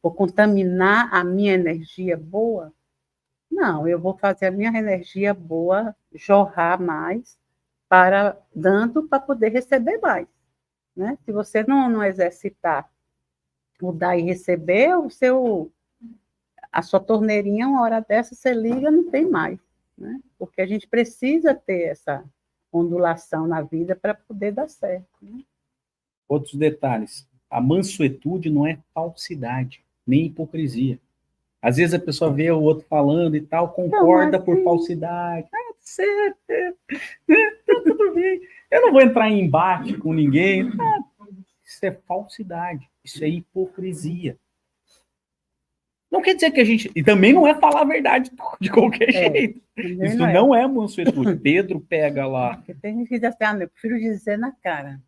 Vou contaminar a minha energia boa? Não, eu vou fazer a minha energia boa jorrar mais, dando para poder receber mais. Né? Se você não exercitar o dar e receber, a sua torneirinha, uma hora dessa, você liga, não tem mais. Né? Porque a gente precisa ter essa ondulação na vida para poder dar certo. Né? Outros detalhes. A mansuetude não é falsidade, nem hipocrisia. Às vezes a pessoa vê o outro falando e tal, concorda por falsidade. Certo, tudo bem. Eu não vou entrar em embate com ninguém. Isso é falsidade, isso é hipocrisia. Não quer dizer que a gente... E também não é falar a verdade de qualquer jeito. Isso não é mansuetude. Pedro pega lá... Porque tem gente que diz assim, eu prefiro dizer na cara.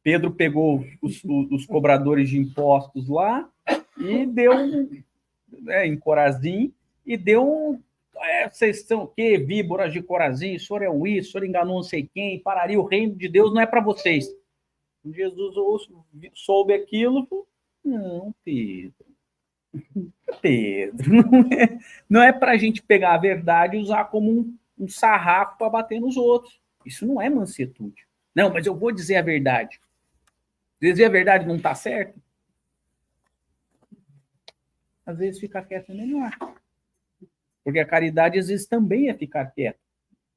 Pedro pegou os cobradores de impostos lá e deu em Corazim, e deu vocês são o quê? Víboras de Corazim, o senhor é um isso, o senhor enganou não sei quem, pararia, o reino de Deus não é para vocês. Jesus soube aquilo, não, Pedro, não é para a gente pegar a verdade e usar como um sarrafo para bater nos outros. Isso não é mansuetude. Não, mas eu vou dizer a verdade. Dizer a verdade não está certo? Às vezes ficar quieto é melhor. Porque a caridade, às vezes, também é ficar quieto.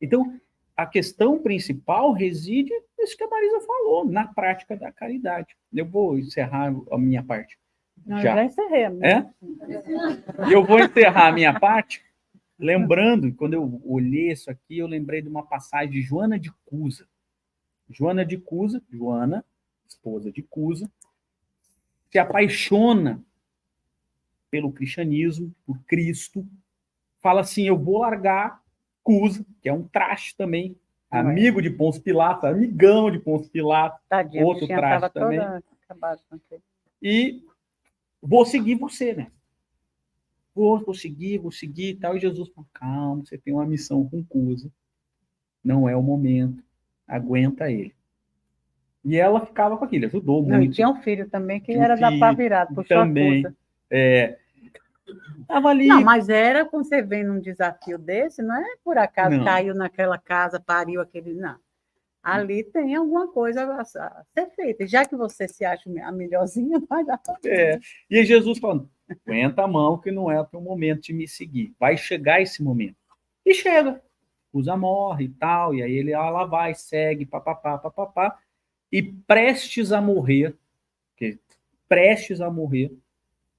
Então, a questão principal reside nisso que a Marisa falou, na prática da caridade. Eu vou encerrar a minha parte. Não, já. Eu já encerrei a minha. Eu vou encerrar a minha parte, lembrando, quando eu olhei isso aqui, eu lembrei de uma passagem de Joana de Cusa. Joana, esposa de Cusa, se apaixona pelo cristianismo, por Cristo, fala assim, eu vou largar Cusa, que é um traste também, amigo de Pôncio Pilatos, amigão de Pôncio Pilatos, tadinha, outro traste também. E vou seguir você, né? Vou seguir e tal. E Jesus falou, calma, você tem uma missão com Cusa. Não é o momento. Aguenta ele. E ela ficava com aquilo, ajudou muito. E tinha um filho também que era da pá virada, puxou também, a Cusa. Tava ali. Não, mas era quando você vem num desafio desse, não é por acaso caiu naquela casa, pariu aquele. Não. Ali tem alguma coisa a ser feita. Já que você se acha a melhorzinha, vai dar pra E aí Jesus falando, aguenta a mão que não é o teu momento de me seguir. Vai chegar esse momento. E chega. Cusa morre e tal, e aí ele lá vai, segue, papapá. E prestes a morrer,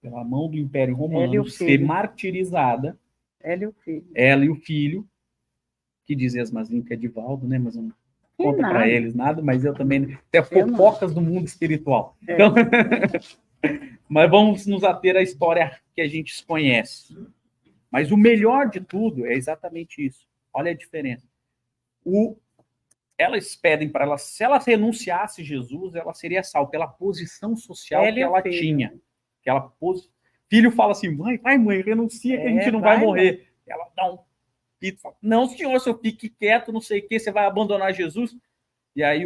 pela mão do Império Ela e Romano, o ser filho. martirizada, Ela e o filho. ela e o filho, que dizia as Maslim que é Divaldo, né? Mas não Que conta para nada. eles nada, mas eu também, até Eu não. fofocas do mundo espiritual. É. Então, mas vamos nos ater à história que a gente conhece. Mas o melhor de tudo é exatamente isso. Olha a diferença. Elas pedem para ela, se ela renunciasse a Jesus, ela seria salva pela posição social Ela que e o ela filho. tinha. Que ela filho fala assim: mãe, vai, mãe, renuncia que a gente não vai morrer. Ela dá um pito, fala: não, senhor, se eu fique quieto, não sei o que, você vai abandonar Jesus. E aí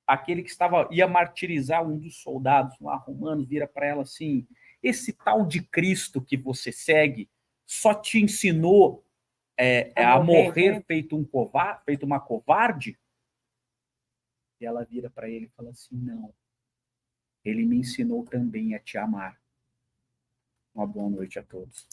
aquele que ia martirizar um dos soldados lá romanos vira para ela assim: esse tal de Cristo que você segue só te ensinou a morrer feito uma covarde? E ela vira para ele e fala assim: não, ele me ensinou também a te amar. Uma boa noite a todos.